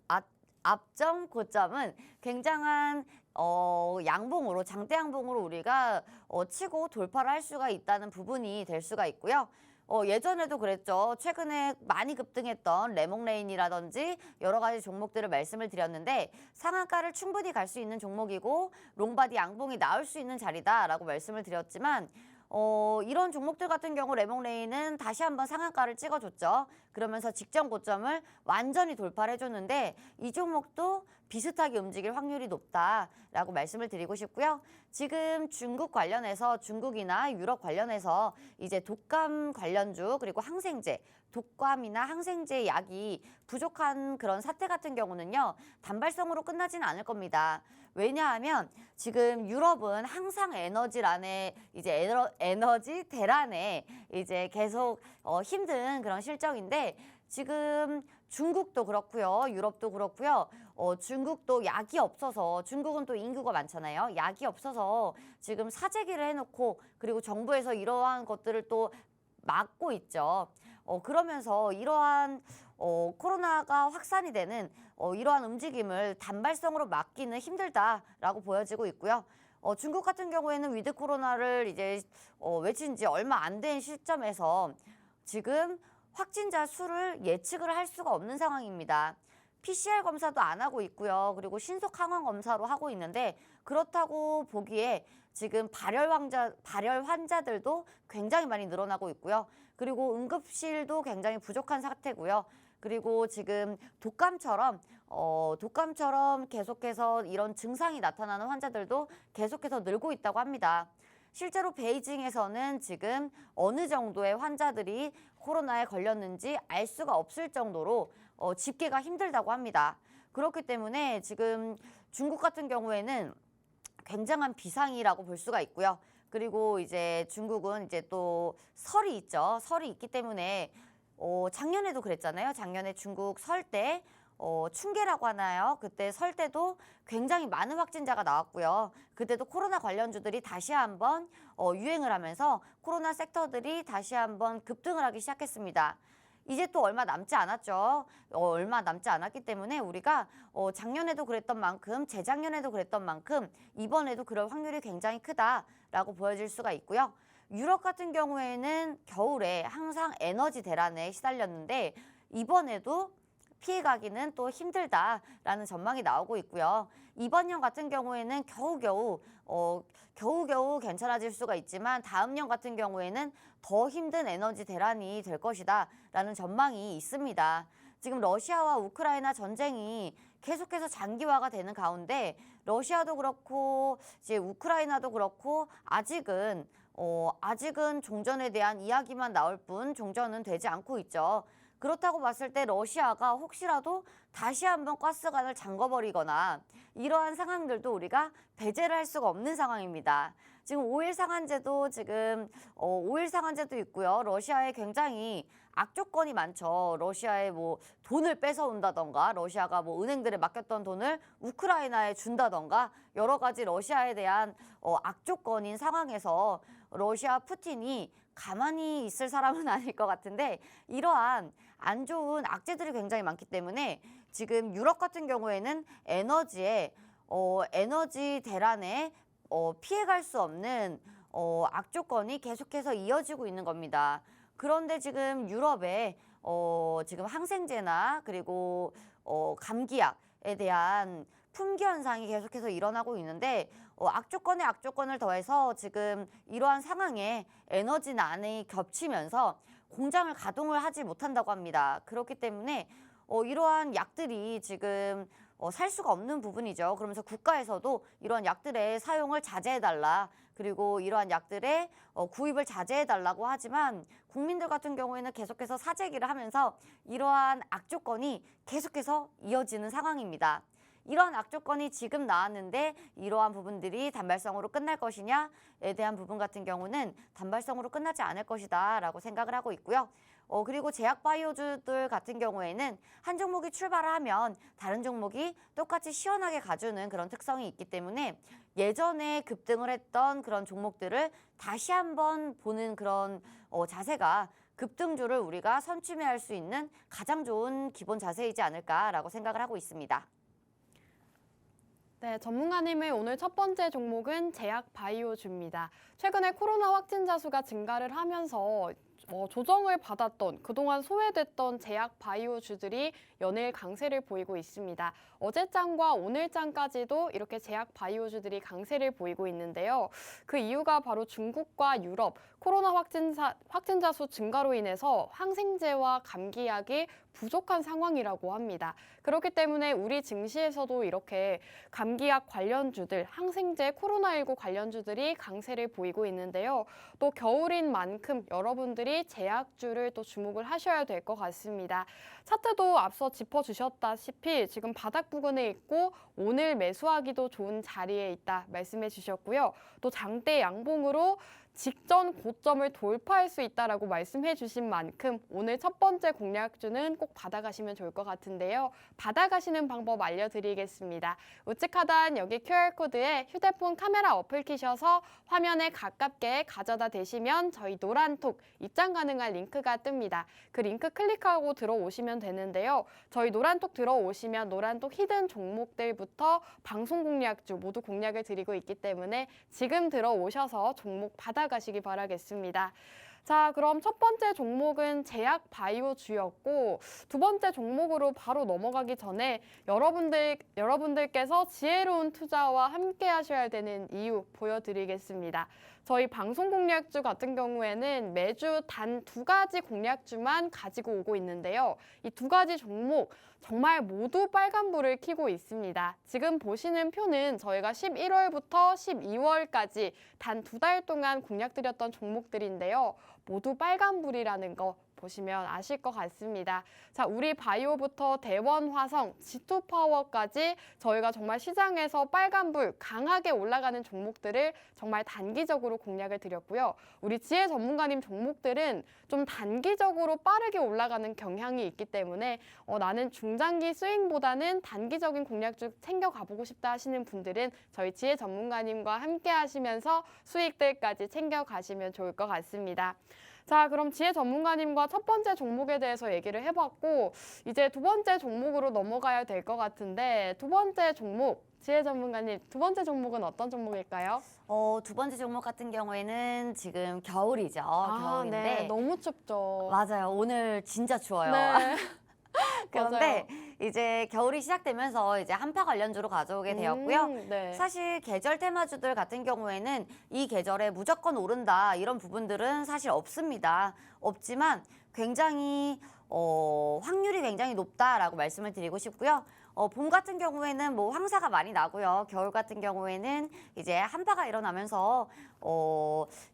Speaker 3: 굉장한 장대 양봉으로 우리가 치고 돌파를 할 수가 있다는 부분이 될 수가 있고요. 예전에도 그랬죠. 최근에 많이 급등했던 레몬레인이라든지 여러 가지 종목들을 말씀을 드렸는데 상한가를 충분히 갈 수 있는 종목이고 롱바디 양봉이 나올 수 있는 자리다라고 말씀을 드렸지만 이런 종목들 같은 경우 레몬레인은 다시 한번 상한가를 찍어줬죠. 그러면서 직전 고점을 완전히 돌파를 해줬는데 이 종목도 비슷하게 움직일 확률이 높다라고 말씀을 드리고 싶고요. 지금 중국 관련해서 중국이나 유럽 관련해서 이제 독감 관련주 그리고 항생제, 독감이나 항생제 약이 부족한 그런 사태 같은 경우는요. 단발성으로 끝나지는 않을 겁니다. 왜냐하면 지금 유럽은 항상 에너지란에 이제 에너지 대란에 이제 계속 힘든 그런 실정인데 지금 중국도 그렇고요. 유럽도 그렇고요. 중국도 약이 없어서 중국은 또 인구가 많잖아요. 약이 없어서 지금 사재기를 해놓고 그리고 정부에서 이러한 것들을 또 막고 있죠. 그러면서 이러한 코로나가 확산이 되는 이러한 움직임을 단발성으로 막기는 힘들다라고 보여지고 있고요. 중국 같은 경우에는 위드 코로나를 이제 외친 지 얼마 안 된 시점에서 지금 확진자 수를 예측을 할 수가 없는 상황입니다. PCR 검사도 안 하고 있고요. 그리고 신속 항원 검사로 하고 있는데 그렇다고 보기에 지금 발열 환자들도 굉장히 많이 늘어나고 있고요. 그리고 응급실도 굉장히 부족한 상태고요. 그리고 지금 독감처럼 계속해서 이런 증상이 나타나는 환자들도 계속해서 늘고 있다고 합니다. 실제로 베이징에서는 지금 어느 정도의 환자들이 코로나에 걸렸는지 알 수가 없을 정도로 집계가 힘들다고 합니다. 그렇기 때문에 지금 중국 같은 경우에는 굉장한 비상이라고 볼 수가 있고요. 그리고 이제 중국은 이제 또 설이 있죠. 설이 있기 때문에 작년에도 그랬잖아요. 작년에 중국 설 때 춘계라고 하나요? 그때 설 때도 굉장히 많은 확진자가 나왔고요. 그때도 코로나 관련주들이 다시 한번 유행을 하면서 코로나 섹터들이 다시 한번 급등을 하기 시작했습니다. 이제 또 얼마 남지 않았죠. 얼마 남지 않았기 때문에 우리가 작년에도 그랬던 만큼 재작년에도 그랬던 만큼 이번에도 그럴 확률이 굉장히 크다라고 보여질 수가 있고요. 유럽 같은 경우에는 겨울에 항상 에너지 대란에 시달렸는데 이번에도 피해가기는 또 힘들다라는 전망이 나오고 있고요. 이번 년 같은 경우에는 겨우겨우 괜찮아질 수가 있지만 다음 년 같은 경우에는 더 힘든 에너지 대란이 될 것이다라는 전망이 있습니다. 지금 러시아와 우크라이나 전쟁이 계속해서 장기화가 되는 가운데 러시아도 그렇고 이제 우크라이나도 그렇고 아직은 종전에 대한 이야기만 나올 뿐 종전은 되지 않고 있죠. 그렇다고 봤을 때 러시아가 혹시라도 다시 한번 가스관을 잠궈버리거나 이러한 상황들도 우리가 배제를 할 수가 없는 상황입니다. 지금 5일 상한제도 있고요. 러시아에 굉장히 악조건이 많죠. 러시아에 뭐 돈을 뺏어온다던가 러시아가 뭐 은행들에 맡겼던 돈을 우크라이나에 준다던가 여러 가지 러시아에 대한 악조건인 상황에서 러시아 푸틴이 가만히 있을 사람은 아닐 것 같은데 이러한 안 좋은 악재들이 굉장히 많기 때문에 지금 유럽 같은 경우에는 에너지 대란에 피해갈 수 없는 악조건이 계속해서 이어지고 있는 겁니다. 그런데 지금 유럽에 지금 항생제나 그리고 감기약에 대한 품귀 현상이 계속해서 일어나고 있는데 악조건에 악조건을 더해서 지금 이러한 상황에 에너지난이 겹치면서 공장을 가동을 하지 못한다고 합니다. 그렇기 때문에 이러한 약들이 지금 살 수가 없는 부분이죠. 그러면서 국가에서도 이러한 약들의 사용을 자제해달라. 그리고 이러한 약들의 구입을 자제해달라고 하지만 국민들 같은 경우에는 계속해서 사재기를 하면서 이러한 악조건이 계속해서 이어지는 상황입니다. 이러한 악조건이 지금 나왔는데 이러한 부분들이 단발성으로 끝날 것이냐에 대한 부분 같은 경우는 단발성으로 끝나지 않을 것이다 라고 생각을 하고 있고요. 그리고 제약 바이오주들 같은 경우에는 한 종목이 출발을 하면 다른 종목이 똑같이 시원하게 가주는 그런 특성이 있기 때문에 예전에 급등을 했던 그런 종목들을 다시 한번 보는 그런 자세가 급등주를 우리가 선취매할 수 있는 가장 좋은 기본 자세이지 않을까라고 생각을 하고 있습니다.
Speaker 1: 네, 전문가님의 오늘 첫 번째 종목은 제약 바이오주입니다. 최근에 코로나 확진자 수가 증가를 하면서 조정을 받았던 그동안 소외됐던 제약 바이오주들이 연일 강세를 보이고 있습니다. 어제장과 오늘장까지도 이렇게 제약 바이오주들이 강세를 보이고 있는데요. 그 이유가 바로 중국과 유럽 코로나 확진자 수 증가로 인해서 항생제와 감기약이 부족한 상황이라고 합니다. 그렇기 때문에 우리 증시에서도 이렇게 감기약 관련주들, 항생제, 코로나19 관련주들이 강세를 보이고 있는데요. 또 겨울인 만큼 여러분들이 제약주를 또 주목을 하셔야 될 것 같습니다. 차트도 앞서 짚어주셨다시피 지금 바닥 부근에 있고 오늘 매수하기도 좋은 자리에 있다 말씀해 주셨고요. 또 장대 양봉으로 직전 고점을 돌파할 수 있다라고 말씀해 주신 만큼 오늘 첫 번째 공략주는 꼭 받아가시면 좋을 것 같은데요. 받아가시는 방법 알려드리겠습니다. 우측 하단 여기 QR코드에 휴대폰 카메라 어플 키셔서 화면에 가깝게 가져다 대시면 저희 노란톡 입장 가능한 링크가 뜹니다. 그 링크 클릭하고 들어오시면 되는데요. 저희 노란톡 들어오시면 노란톡 히든 종목들부터 방송 공략주 모두 공략을 드리고 있기 때문에 지금 들어오셔서 종목 받아가시기 바라겠습니다. 자, 그럼 첫 번째 종목은 제약 바이오주였고 두 번째 종목으로 바로 넘어가기 전에 여러분들께서 지혜로운 투자와 함께 하셔야 되는 이유 보여드리겠습니다. 저희 방송 공략주 같은 경우에는 매주 단 2가지 공략주만 가지고 오고 있는데요. 이 2가지 종목 정말 모두 빨간불을 켜고 있습니다. 지금 보시는 표는 저희가 11월부터 12월까지 단 2달 동안 공략드렸던 종목들인데요. 모두 빨간불이라는 거 보시면 아실 것 같습니다. 자, 우리 바이오부터 대원화성, G2파워까지 저희가 정말 시장에서 빨간불 강하게 올라가는 종목들을 정말 단기적으로 공략을 드렸고요. 우리 지혜 전문가님 종목들은 좀 단기적으로 빠르게 올라가는 경향이 있기 때문에 나는 중장기 스윙보다는 단기적인 공략주 챙겨가보고 싶다 하시는 분들은 저희 지혜 전문가님과 함께 하시면서 수익들까지 챙겨가시면 좋을 것 같습니다. 자, 그럼 지혜 전문가님과 첫 번째 종목에 대해서 얘기를 해봤고 이제 두 번째 종목으로 넘어가야 될 것 같은데 두 번째 종목, 지혜 전문가님 두 번째 종목은 어떤 종목일까요?
Speaker 3: 두 번째 종목 같은 경우에는 지금 겨울이죠. 겨울인데
Speaker 1: 네, 너무 춥죠.
Speaker 3: 맞아요. 오늘 진짜 추워요.
Speaker 1: 네.
Speaker 3: 그런데 이제 겨울이 시작되면서 이제 한파 관련주로 가져오게 되었고요.
Speaker 1: 네.
Speaker 3: 사실 계절 테마주들 같은 경우에는 이 계절에 무조건 오른다 이런 부분들은 사실 없습니다. 없지만 굉장히 확률이 굉장히 높다라고 말씀을 드리고 싶고요. 봄 같은 경우에는 뭐 황사가 많이 나고요. 겨울 같은 경우에는 이제 한파가 일어나면서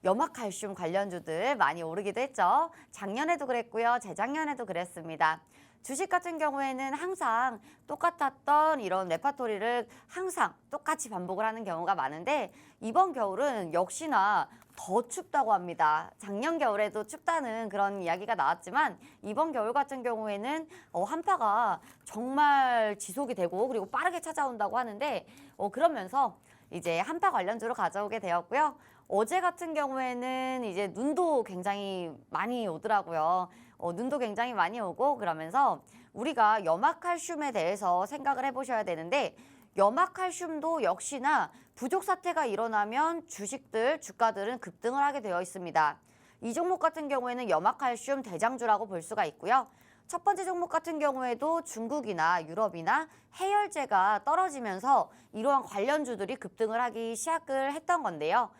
Speaker 3: 염화칼슘 관련주들 많이 오르기도 했죠. 작년에도 그랬고요. 재작년에도 그랬습니다. 주식 같은 경우에는 항상 똑같았던 이런 레파토리를 항상 똑같이 반복을 하는 경우가 많은데 이번 겨울은 역시나 더 춥다고 합니다. 작년 겨울에도 춥다는 그런 이야기가 나왔지만 이번 겨울 같은 경우에는 한파가 정말 지속이 되고 그리고 빠르게 찾아온다고 하는데 그러면서 이제 한파 관련주로 가져오게 되었고요. 어제 같은 경우에는 이제 눈도 굉장히 많이 오더라고요. 눈도 굉장히 많이 오고 그러면서 우리가 염화칼슘에 대해서 생각을 해보셔야 되는데 염화칼슘도 역시나 부족 사태가 일어나면 주가들은 급등을 하게 되어 있습니다. 이 종목 같은 경우에는 염화칼슘 대장주라고 볼 수가 있고요. 첫 번째 종목 같은 경우에도 중국이나 유럽이나 해열제가 떨어지면서 이러한 관련주들이 급등을 하기 시작을 했던 건데요.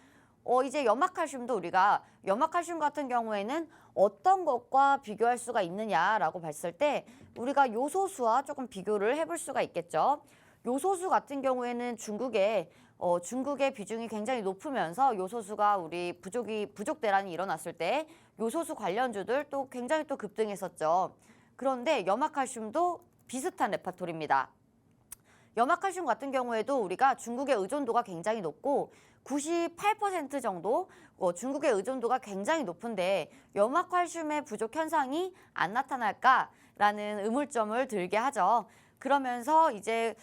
Speaker 3: 이제 염화칼슘도 우리가 염화칼슘 같은 경우에는 어떤 것과 비교할 수가 있느냐라고 봤을 때 우리가 요소수와 조금 비교를 해볼 수가 있겠죠. 요소수 같은 경우에는 중국의 비중이 굉장히 높으면서 요소수가 우리 부족 대란이 일어났을 때 요소수 관련주들 또 굉장히 또 급등했었죠. 그런데 염화칼슘도 비슷한 레파토리입니다. 염화칼슘 같은 경우에도 우리가 중국의 의존도가 굉장히 높고 98% 정도 중국의 의존도가 굉장히 높은데 염화칼슘의 부족 현상이 안 나타날까라는 의문점을 들게 하죠. 그러면서 이제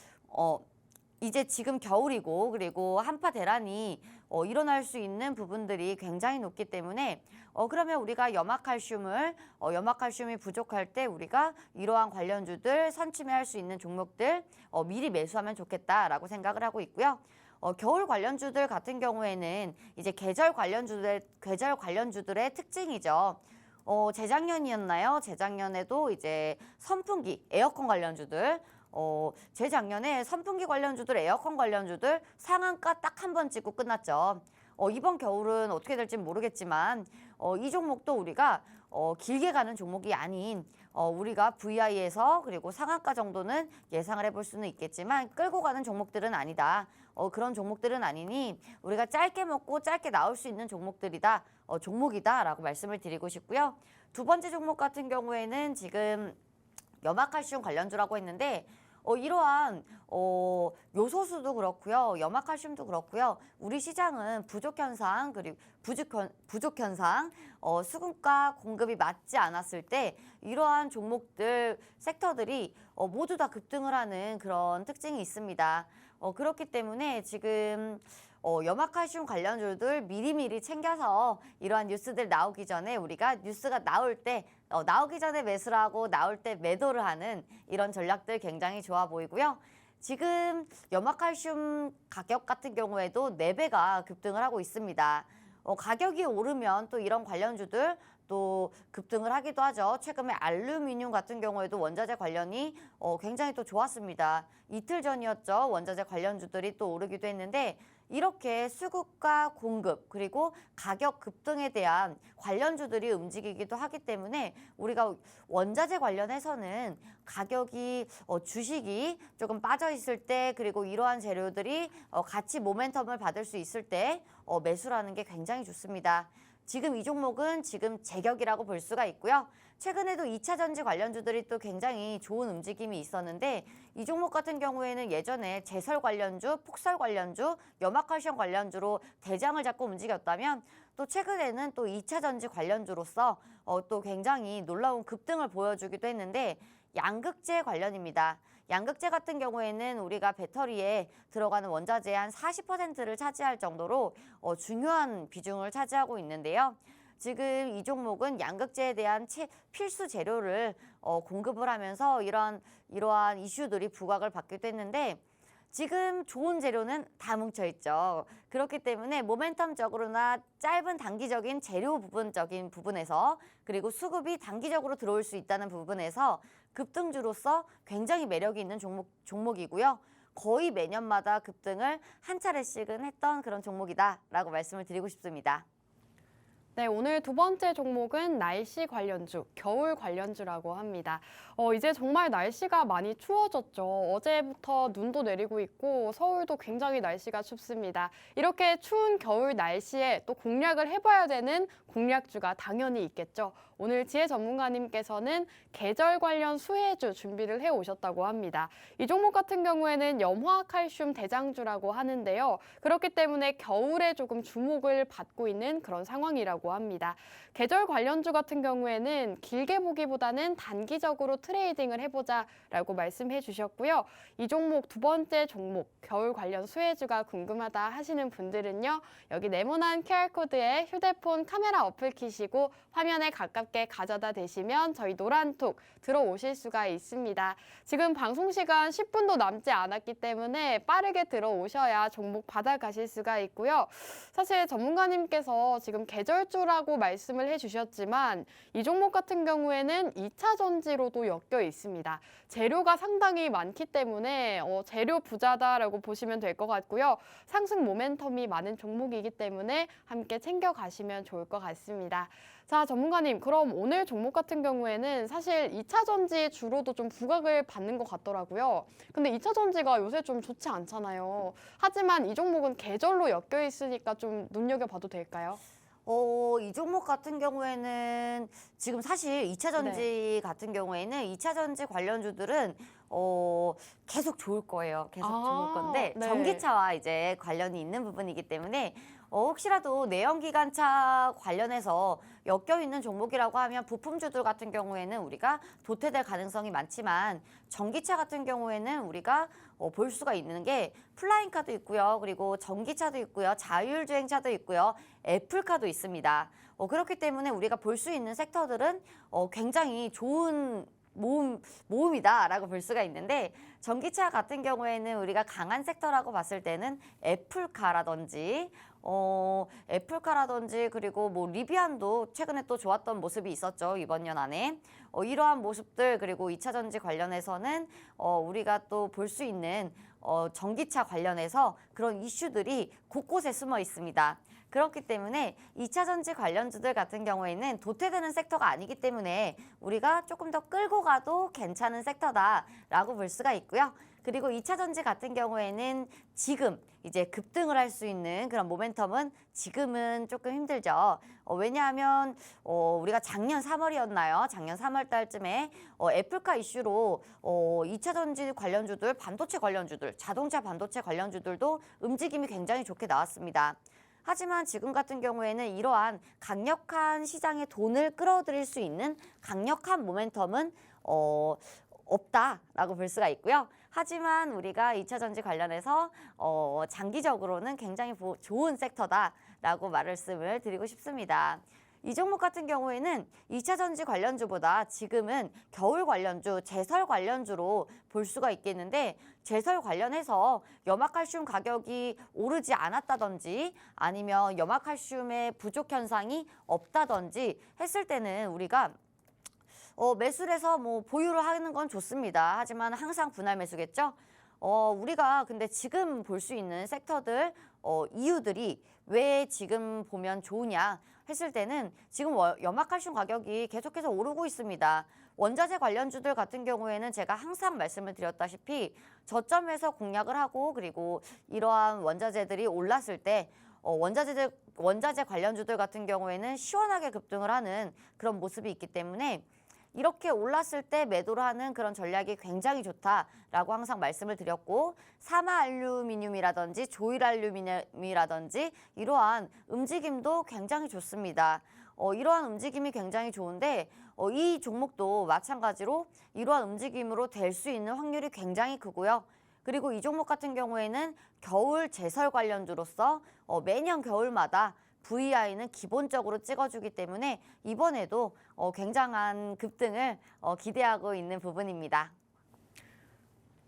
Speaker 3: 지금 겨울이고 그리고 한파 대란이 일어날 수 있는 부분들이 굉장히 높기 때문에 그러면 우리가 염화칼슘이 부족할 때 우리가 이러한 관련주들 선침해할 수 있는 종목들 미리 매수하면 좋겠다라고 생각을 하고 있고요. 겨울 관련주들 같은 경우에는 이제 계절 관련주들의 특징이죠. 재작년이었나요? 재작년에도 이제 선풍기, 에어컨 관련주들 재작년에 선풍기 관련주들, 에어컨 관련주들 상한가 딱 한 번 찍고 끝났죠. 이번 겨울은 어떻게 될지 모르겠지만 이 종목도 우리가 길게 가는 종목이 아닌 우리가 VI에서 그리고 상한가 정도는 예상을 해볼 수는 있겠지만 끌고 가는 종목들은 아니다. 그런 종목들은 아니니 우리가 짧게 먹고 짧게 나올 수 있는 종목들이다. 종목이다라고 말씀을 드리고 싶고요. 두 번째 종목 같은 경우에는 지금 염화칼슘 관련주라고 했는데 이러한 요소수도 그렇고요, 염화칼슘도 그렇고요. 우리 시장은 부족 현상 그리고 부족 현상, 수급과 공급이 맞지 않았을 때 이러한 종목들 섹터들이 모두 다 급등을 하는 그런 특징이 있습니다. 그렇기 때문에 지금 염화칼슘 관련주들 미리미리 챙겨서 이러한 뉴스들 나오기 전에 우리가 뉴스가 나올 때 나오기 전에 매수를 하고 나올 때 매도를 하는 이런 전략들 굉장히 좋아 보이고요. 지금 염화칼슘 가격 같은 경우에도 4배가 급등을 하고 있습니다. 가격이 오르면 또 이런 관련주들 또 급등을 하기도 하죠. 최근에 알루미늄 같은 경우에도 원자재 관련이 굉장히 또 좋았습니다. 이틀 전이었죠. 원자재 관련주들이 또 오르기도 했는데 이렇게 수급과 공급 그리고 가격 급등에 대한 관련주들이 움직이기도 하기 때문에 우리가 원자재 관련해서는 가격이 주식이 조금 빠져 있을 때 그리고 이러한 재료들이 같이 모멘텀을 받을 수 있을 때 매수라는 게 굉장히 좋습니다. 지금 이 종목은 지금 제격이라고 볼 수가 있고요. 최근에도 2차 전지 관련주들이 또 굉장히 좋은 움직임이 있었는데 이 종목 같은 경우에는 예전에 제설 관련주, 폭설 관련주, 염화칼슘 관련주로 대장을 잡고 움직였다면 또 최근에는 또 2차 전지 관련주로서 또 굉장히 놀라운 급등을 보여주기도 했는데 양극재 관련입니다. 양극재 같은 경우에는 우리가 배터리에 들어가는 원자재의 한 40%를 차지할 정도로 중요한 비중을 차지하고 있는데요. 지금 이 종목은 양극재에 대한 필수 재료를 공급을 하면서 이러한 이슈들이 부각을 받기도 했는데 지금 좋은 재료는 다 뭉쳐있죠. 그렇기 때문에 모멘텀적으로나 짧은 단기적인 재료 부분적인 부분에서 그리고 수급이 단기적으로 들어올 수 있다는 부분에서 급등주로서 굉장히 매력이 있는 종목이고요. 거의 매년마다 급등을 한 차례씩은 했던 그런 종목이다라고 말씀을 드리고 싶습니다.
Speaker 1: 네, 오늘 두 번째 종목은 날씨 관련주, 겨울 관련주라고 합니다. 이제 정말 날씨가 많이 추워졌죠. 어제부터 눈도 내리고 있고 서울도 굉장히 날씨가 춥습니다. 이렇게 추운 겨울 날씨에 또 공략을 해봐야 되는 공략주가 당연히 있겠죠. 오늘 지혜 전문가님께서는 계절 관련 수혜주 준비를 해오셨다고 합니다. 이 종목 같은 경우에는 염화칼슘 대장주라고 하는데요. 그렇기 때문에 겨울에 조금 주목을 받고 있는 그런 상황이라고 합니다. 계절 관련주 같은 경우에는 길게 보기보다는 단기적으로 트레이딩을 해보자라고 말씀해 주셨고요. 이 종목 두 번째 종목, 겨울 관련 수혜주가 궁금하다 하시는 분들은요. 여기 네모난 QR코드에 휴대폰 카메라 어플 키시고 화면에 가깝게 가져다 대시면 저희 노란톡 들어오실 수가 있습니다. 지금 방송 시간 10분도 남지 않았기 때문에 빠르게 들어오셔야 종목 받아가실 수가 있고요. 사실 전문가님께서 지금 계절주라고 말씀을 해주셨지만 이 종목 같은 경우에는 2차 전지로도 엮여 있습니다. 재료가 상당히 많기 때문에 재료 부자다라고 보시면 될 것 같고요. 상승 모멘텀이 많은 종목이기 때문에 함께 챙겨가시면 좋을 것 같습니다. 자, 전문가님, 그럼 오늘 종목 같은 경우에는 사실 2차 전지 주로도 좀 부각을 받는 것 같더라고요. 근데 2차 전지가 요새 좀 좋지 않잖아요. 하지만 이 종목은 계절로 엮여 있으니까 좀 눈여겨봐도 될까요?
Speaker 3: 이 종목 같은 경우에는 지금 사실 2차 전지 같은 경우에는 2차 전지 관련주들은 계속 좋을 거예요. 계속 좋을 건데
Speaker 1: 네.
Speaker 3: 전기차와 이제 관련이 있는 부분이기 때문에 혹시라도 내연기관차 관련해서 엮여 있는 종목이라고 하면 부품주들 같은 경우에는 우리가 도태될 가능성이 많지만 전기차 같은 경우에는 우리가 볼 수가 있는 게 플라잉카도 있고요. 그리고 전기차도 있고요. 자율주행차도 있고요. 애플카도 있습니다. 그렇기 때문에 우리가 볼 수 있는 섹터들은 굉장히 좋은 모음이다라고 볼 수가 있는데 전기차 같은 경우에는 우리가 강한 섹터라고 봤을 때는 애플카라든지 애플카라든지 그리고 뭐 리비안도 최근에 또 좋았던 모습이 있었죠. 이번 연 안에. 이러한 모습들 그리고 2차 전지 관련해서는 우리가 또 볼 수 있는 전기차 관련해서 그런 이슈들이 곳곳에 숨어 있습니다. 그렇기 때문에 2차 전지 관련주들 같은 경우에는 도태되는 섹터가 아니기 때문에 우리가 조금 더 끌고 가도 괜찮은 섹터다라고 볼 수가 있고요. 그리고 2차 전지 같은 경우에는 지금 이제 급등을 할 수 있는 그런 모멘텀은 지금은 조금 힘들죠. 왜냐하면 우리가 작년 3월이었나요? 작년 3월 달쯤에 애플카 이슈로 2차 전지 관련주들, 반도체 관련주들, 자동차 반도체 관련주들도 움직임이 굉장히 좋게 나왔습니다. 하지만 지금 같은 경우에는 이러한 강력한 시장의 돈을 끌어들일 수 있는 강력한 모멘텀은 없다라고 볼 수가 있고요. 하지만 우리가 2차 전지 관련해서 장기적으로는 굉장히 좋은 섹터다라고 말씀을 드리고 싶습니다. 이 종목 같은 경우에는 2차 전지 관련주보다 지금은 겨울 관련주, 제설 관련주로 볼 수가 있겠는데 제설 관련해서 염화칼슘 가격이 오르지 않았다든지 아니면 염화칼슘의 부족 현상이 없다든지 했을 때는 우리가 매수를 해서 뭐 보유를 하는 건 좋습니다. 하지만 항상 분할 매수겠죠. 우리가 근데 지금 볼 수 있는 섹터들 이유들이 왜 지금 보면 좋으냐 했을 때는 지금 염화칼슘 가격이 계속해서 오르고 있습니다. 원자재 관련주들 같은 경우에는 제가 항상 말씀을 드렸다시피 저점에서 공략을 하고 그리고 이러한 원자재들이 올랐을 때 원자재 관련주들 같은 경우에는 시원하게 급등을 하는 그런 모습이 있기 때문에 이렇게 올랐을 때 매도를 하는 그런 전략이 굉장히 좋다라고 항상 말씀을 드렸고 사마알루미늄이라든지 조일알루미늄이라든지 이러한 움직임도 굉장히 좋습니다. 이러한 움직임이 굉장히 좋은데 이 종목도 마찬가지로 이러한 움직임으로 될 수 있는 확률이 굉장히 크고요. 그리고 이 종목 같은 경우에는 겨울 제설 관련주로서 매년 겨울마다 VI는 기본적으로 찍어주기 때문에 이번에도 굉장한 급등을 기대하고 있는 부분입니다.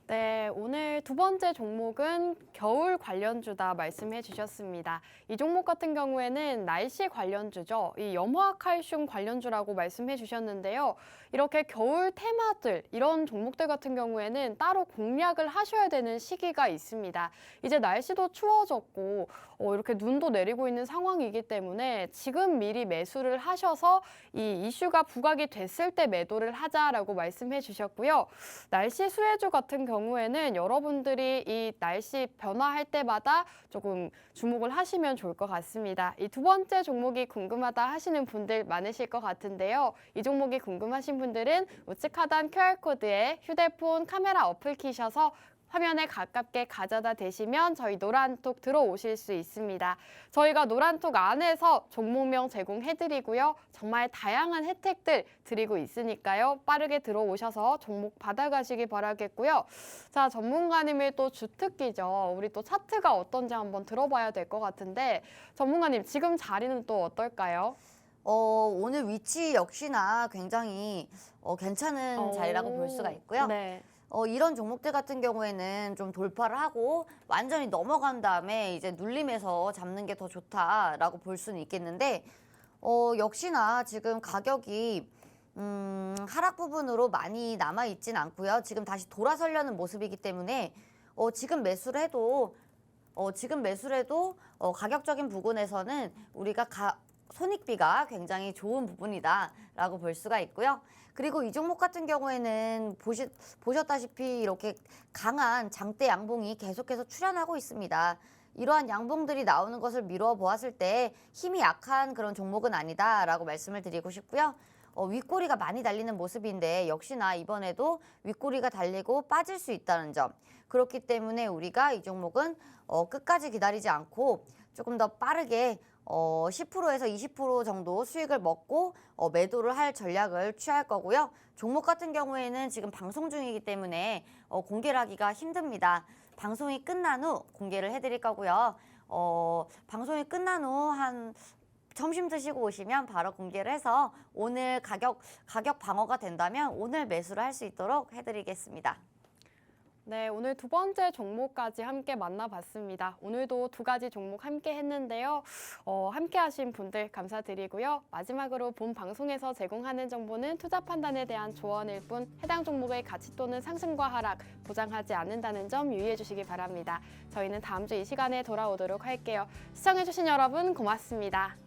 Speaker 1: 네, 오늘 두 번째 종목은 겨울 관련주다 말씀해 주셨습니다. 이 종목 같은 경우에는 날씨 관련주죠. 이 염화칼슘 관련주라고 말씀해 주셨는데요. 이렇게 겨울 테마들, 이런 종목들 같은 경우에는 따로 공략을 하셔야 되는 시기가 있습니다. 이제 날씨도 추워졌고 이렇게 눈도 내리고 있는 상황이기 때문에 지금 미리 매수를 하셔서 이 이슈가 부각이 됐을 때 매도를 하자라고 말씀해 주셨고요. 날씨 수혜주 같은 경우에는 여러분들이 이 날씨 변화할 때마다 조금 주목을 하시면 좋을 것 같습니다. 이 두 번째 종목이 궁금하다 하시는 분들 많으실 것 같은데요. 이 종목이 궁금하신 분들은 우측 하단 QR코드에 휴대폰 카메라 어플 키셔서 화면에 가깝게 가져다 대시면 저희 노란톡 들어오실 수 있습니다. 저희가 노란톡 안에서 종목명 제공해드리고요. 정말 다양한 혜택들 드리고 있으니까요. 빠르게 들어오셔서 종목 받아가시기 바라겠고요. 자, 전문가님의 또 주특기죠. 우리 또 차트가 어떤지 한번 들어봐야 될 것 같은데 전문가님 지금 자리는 또 어떨까요?
Speaker 3: 오늘 위치 역시나 굉장히 괜찮은 자리라고 볼 수가 있고요.
Speaker 1: 네.
Speaker 3: 이런 종목들 같은 경우에는 좀 돌파를 하고 완전히 넘어간 다음에 이제 눌림에서 잡는 게 더 좋다라고 볼 수는 있겠는데 역시나 지금 가격이 하락 부분으로 많이 남아있진 않고요. 지금 다시 돌아서려는 모습이기 때문에 지금 매수를 해도 가격적인 부분에서는 우리가 손익비가 굉장히 좋은 부분이다라고 볼 수가 있고요. 그리고 이 종목 같은 경우에는 보셨다시피 이렇게 강한 장대 양봉이 계속해서 출현하고 있습니다. 이러한 양봉들이 나오는 것을 미루어 보았을 때 힘이 약한 그런 종목은 아니다라고 말씀을 드리고 싶고요. 윗꼬리가 많이 달리는 모습인데 역시나 이번에도 윗꼬리가 달리고 빠질 수 있다는 점. 그렇기 때문에 우리가 이 종목은 끝까지 기다리지 않고 조금 더 빠르게 10%에서 20% 정도 수익을 먹고 매도를 할 전략을 취할 거고요. 종목 같은 경우에는 지금 방송 중이기 때문에 공개를 하기가 힘듭니다. 방송이 끝난 후 공개를 해드릴 거고요. 방송이 끝난 후 한 점심 드시고 오시면 바로 공개를 해서 오늘 가격 방어가 된다면 오늘 매수를 할 수 있도록 해드리겠습니다.
Speaker 1: 네, 오늘 두 번째 종목까지 함께 만나봤습니다. 오늘도 두 가지 종목 함께 했는데요. 함께 하신 분들 감사드리고요. 마지막으로 본 방송에서 제공하는 정보는 투자 판단에 대한 조언일 뿐 해당 종목의 가치 또는 상승과 하락 보장하지 않는다는 점 유의해 주시기 바랍니다. 저희는 다음 주 이 시간에 돌아오도록 할게요. 시청해주신 여러분 고맙습니다.